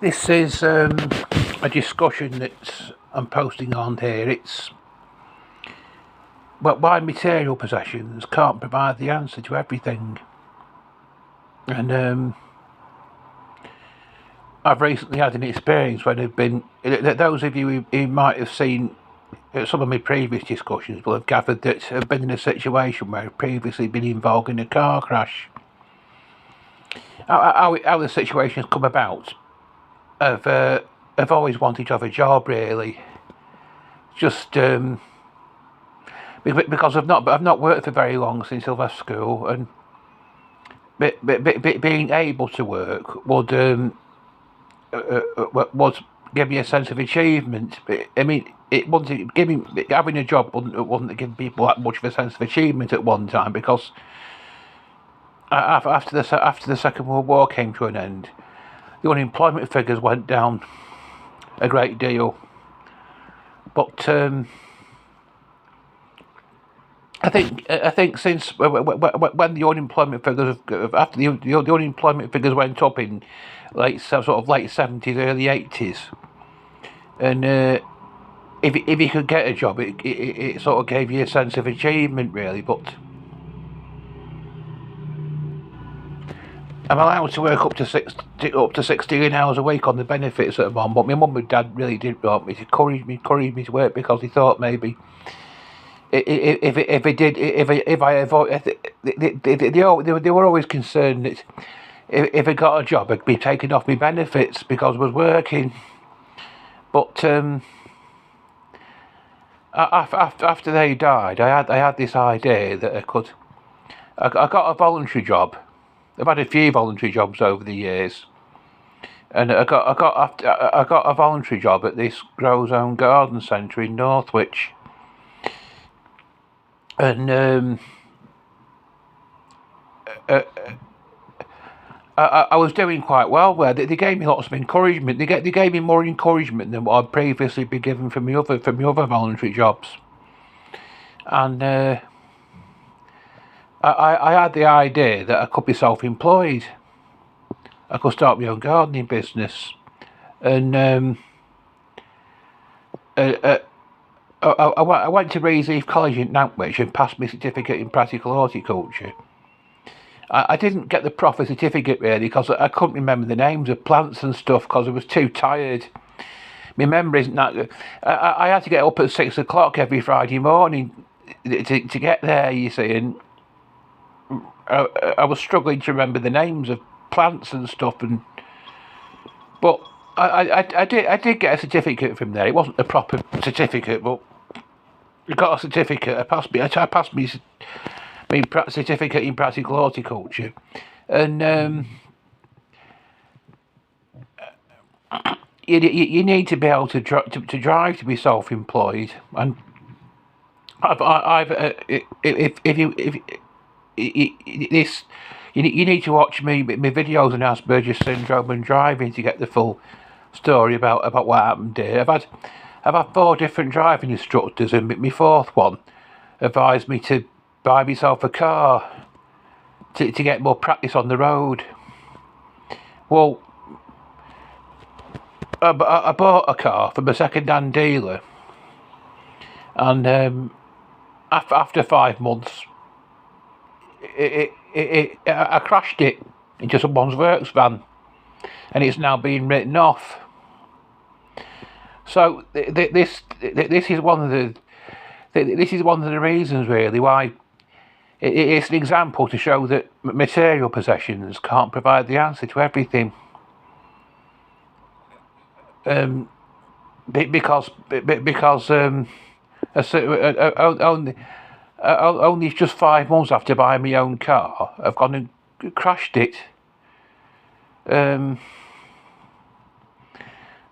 This is a discussion that I'm posting on here. It's why material possessions can't provide the answer to everything. And I've recently had an experience when I've been. Those of you who might have seen some of my previous discussions will have gathered that I've been in a situation where I've previously been involved in a car crash. How the situation's come about, I've always wanted to have a job, really. Just because I've not worked for very long since I left school, and being able to work would give me a sense of achievement. I mean, it wouldn't give me having a job wouldn't give people that much of a sense of achievement at one time, because after the Second World War came to an end, the unemployment figures went down a great deal. But I think since when the unemployment figures after the unemployment figures went up in late 70s, early 80s, and if you could get a job, it sort of gave you a sense of achievement, really. But I'm allowed to work up to 16 hours a week on the benefits that I'm on, but my mum and dad really did want me to encourage me to work, because they thought maybe if I avoid, they were always concerned that if I got a job, I'd be taken off my benefits because I was working. But after they died, I had this idea that I got a voluntary job. I've had a few voluntary jobs over the years, and I got a voluntary job at this Grows Own Garden Centre in Northwich. And I was doing quite well there. They gave me lots of encouragement. They gave me more encouragement than what I'd previously been given from my other voluntary jobs. And I had the idea that I could be self-employed. I could start my own gardening business, and I went to Rees College in Nantwich and passed my certificate in practical horticulture. I didn't get the proper certificate, really, because I couldn't remember the names of plants and stuff because I was too tired. My memory isn't that good. I had to get up at 6 o'clock every Friday morning to get there, you see, and I was struggling to remember the names of plants and stuff. But I did get a certificate from there. It wasn't a proper certificate, but I got a certificate. I passed my certificate in practical horticulture, and you need to be able to drive to be self-employed. And you need to watch my videos on Asperger's syndrome and driving to get the full story about what happened here. I've had 4 different driving instructors, and my 4th one advised me to buy myself a car to get more practice on the road. Well, I bought a car from a second-hand dealer, and after 5 months, I crashed it into someone's works van, and it's now being written off. So this is one of the reasons, really, why it's an example to show that material possessions can't provide the answer to everything. Because only just 5 months after buying my own car, I've gone and crashed it.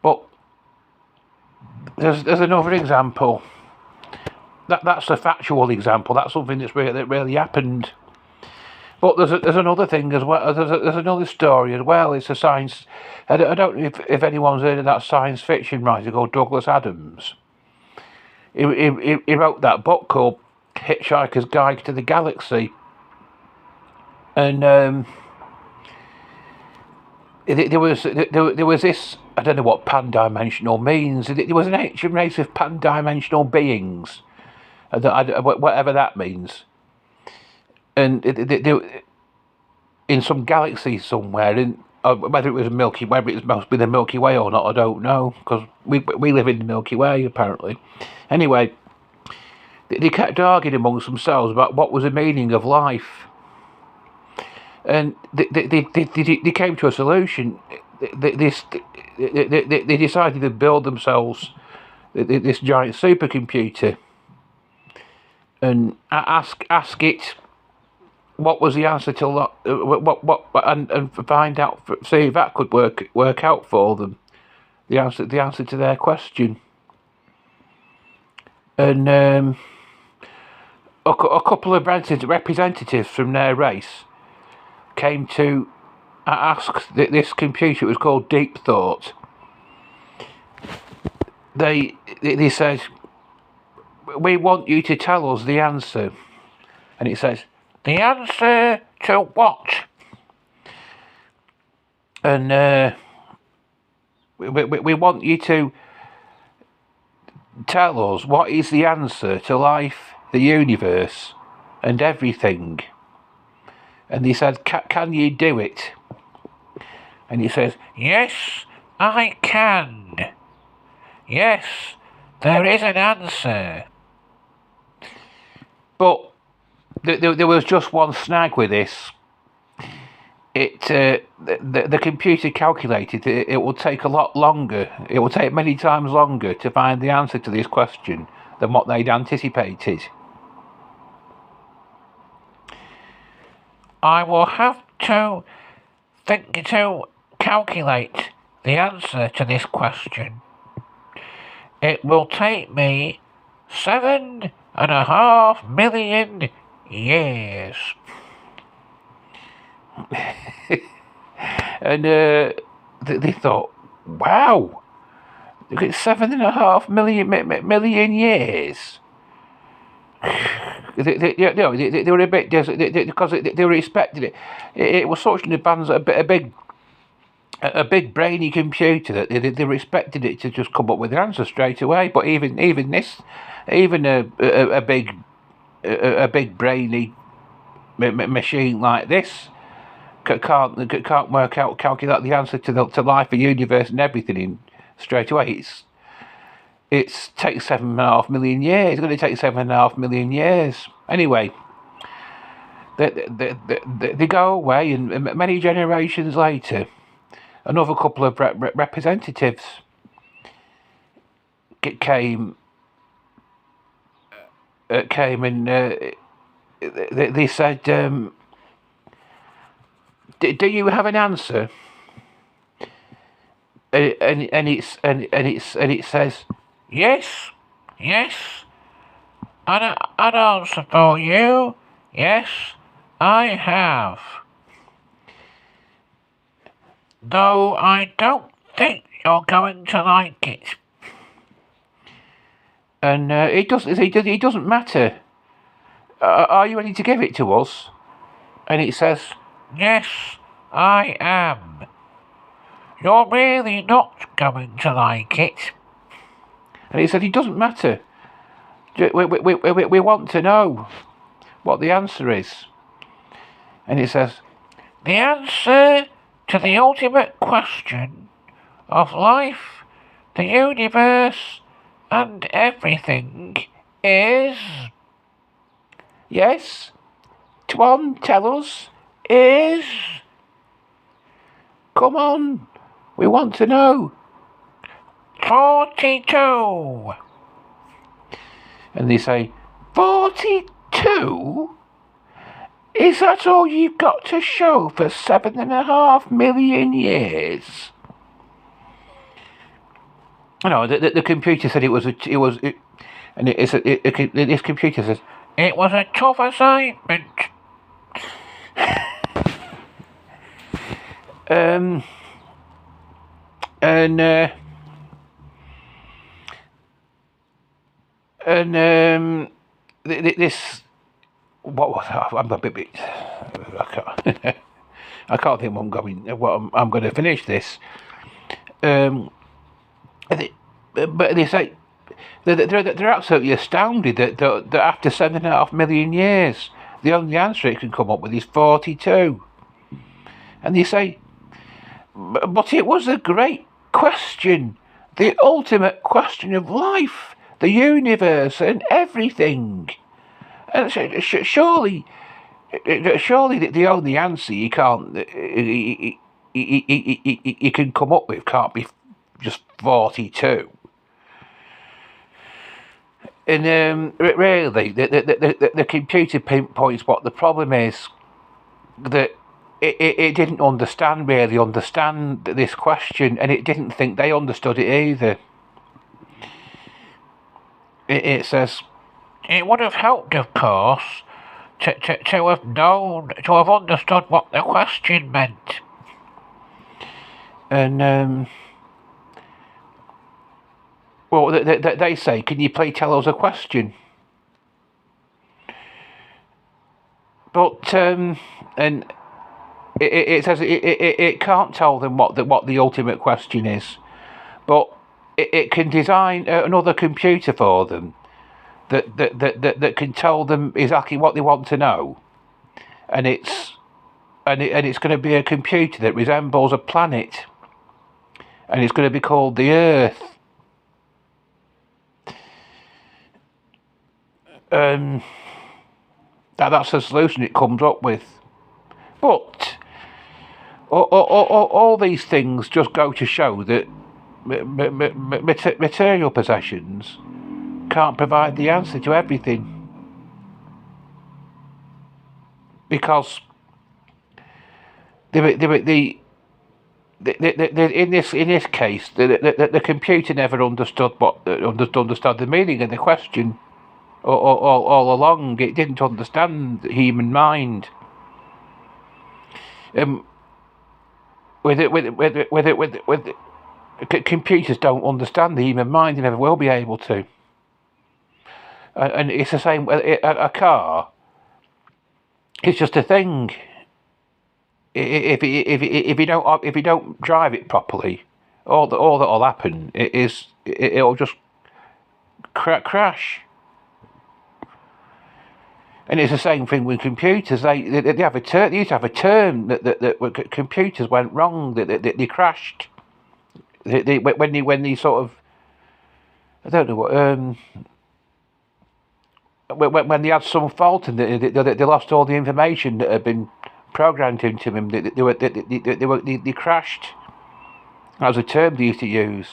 But there's another example. That's a factual example. That's something that really happened. But there's another thing as well. There's another story as well. It's a science. I don't know if anyone's heard of that science fiction writer called Douglas Adams. He wrote that book called Hitchhiker's Guide to the Galaxy, and there was this. I don't know what pan-dimensional means. There was an ancient race of pan-dimensional beings, whatever that means, and in some galaxy somewhere. Whether it was whether it must be the Milky Way or not, I don't know, because we live in the Milky Way apparently. Anyway, they kept arguing amongst themselves about what was the meaning of life. And they came to a solution. They decided to build themselves this giant supercomputer and ask it what was the answer to what and find out, see if that could work out for them the answer to their question. And a couple of representatives from their race came to ask this computer. It was called Deep Thought. They said, "We want you to tell us the answer," and it says, "The answer to what?" And we want you to tell us what is the answer to life, the universe, and everything. And he said, "Can you do it?" And he says, "Yes, I can. Yes, there is an answer." But there was just one snag with this. The computer calculated it will take a lot longer. It will take many times longer to find the answer to this question than what they'd anticipated. "I will have to calculate the answer to this question. It will take me 7.5 million years." And they thought, wow, look at 7.5 million years. They were a bit because they were expecting it. It was such an advanced, a big brainy computer that they were expecting it to just come up with an answer straight away. But even a big brainy machine like this can't calculate the answer to life, the universe, and everything in straight away. It takes 7.5 million years. It's going to take 7.5 million years. Anyway, they go away, and many generations later, another couple of representatives came and they said, "Do you have an answer?" And it says, "Yes, an answer for you. Yes, I have. Though I don't think you're going to like it." And it doesn't matter. Are you ready to give it to us? And it says, "Yes, I am. You're really not going to like it." And he said, "It doesn't matter. We want to know what the answer is." And it says, "The answer to the ultimate question of life, the universe, and everything is..." Yes? Come tell us. Is... Come on. We want to know. 42. And they say, 42? Is that all you've got to show for 7.5 million years? No, the computer said this computer says, "It was a tough assignment." This, what was that? I'm a bit, I can't. I can't think I'm going to finish this. But they say they're absolutely astounded that after 7.5 million years, the only answer it can come up with is 42. And they say, but it was a great question, the ultimate question of life, the universe, and everything. And surely the only answer you can come up with can't be just 42. And really, the computer pinpoints what the problem is, that it didn't really understand this question, and it didn't think they understood it either. It says, it would have helped, of course, to have understood what the question meant. And, well, they say, can you please tell us a question? But, and it says it can't tell them what the ultimate question is, but it can design another computer for them that can tell them exactly what they want to know, and it's going to be a computer that resembles a planet, and it's going to be called the Earth. That's the solution it comes up with. But all these things just go to show that material possessions can't provide the answer to everything, because in this case the computer never understood the meaning of the question. All along, it didn't understand the human mind. Computers don't understand the human mind; they never will be able to. And it's the same. A car, it's just a thing. If you don't drive it properly, all that'll happen is it'll just crash. And it's the same thing with computers. They have a term. They used to have a term that computers went wrong. They crashed. When they sort of, I don't know what. When they had some fault and they lost all the information that had been programmed into them. They crashed. That was a term they used to use.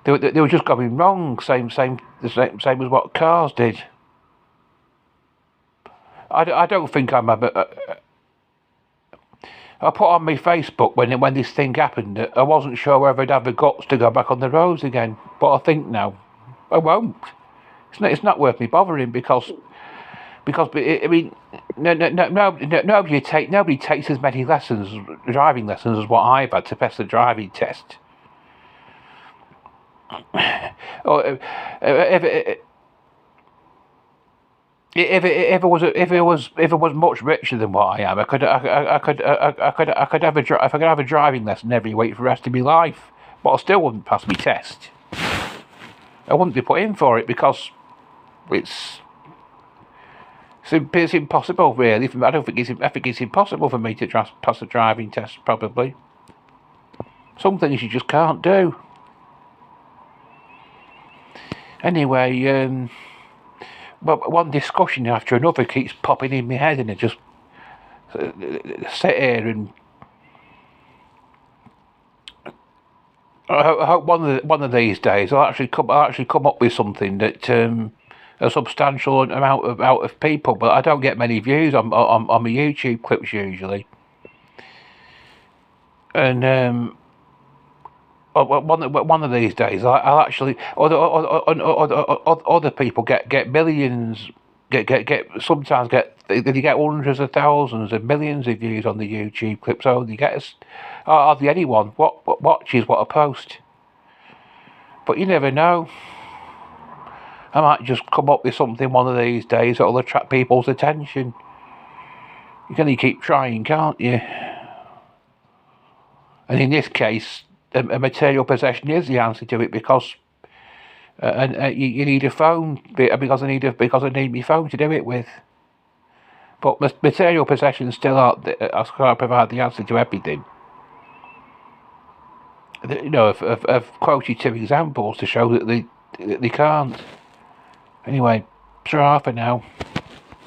They were just going wrong, same as what cars did. I don't think I put on my Facebook when this thing happened that I wasn't sure whether I'd have the guts to go back on the roads again, but I think now I won't. It's not worth me bothering because I mean nobody takes as many driving lessons as what I've had to pass the driving test. Or if it was much richer than what I am, I could have a driving lesson every week for the rest of my life, but I still wouldn't pass my test. I wouldn't be put in for it because it's impossible, really. I think it's impossible for me to pass a driving test. Probably some things you just can't do. Anyway, but one discussion after another keeps popping in my head, and I just sit here and I hope one of these days I'll actually come up with something that a substantial amount of people. But I don't get many views on my YouTube clips usually, and one of these days I'll actually other people get millions, sometimes get hundreds of thousands of millions of views on the YouTube clips. Only get hardly anyone watches what I post. But you never know. I might just come up with something one of these days that'll attract people's attention. You can only keep trying, can't you? And in this case, a material possession is the answer to it, because you need a phone, because I need my phone to do it with. But material possessions still can't provide the answer to everything. You know, I've quoted 2 examples to show that they can't. Anyway, ta for now.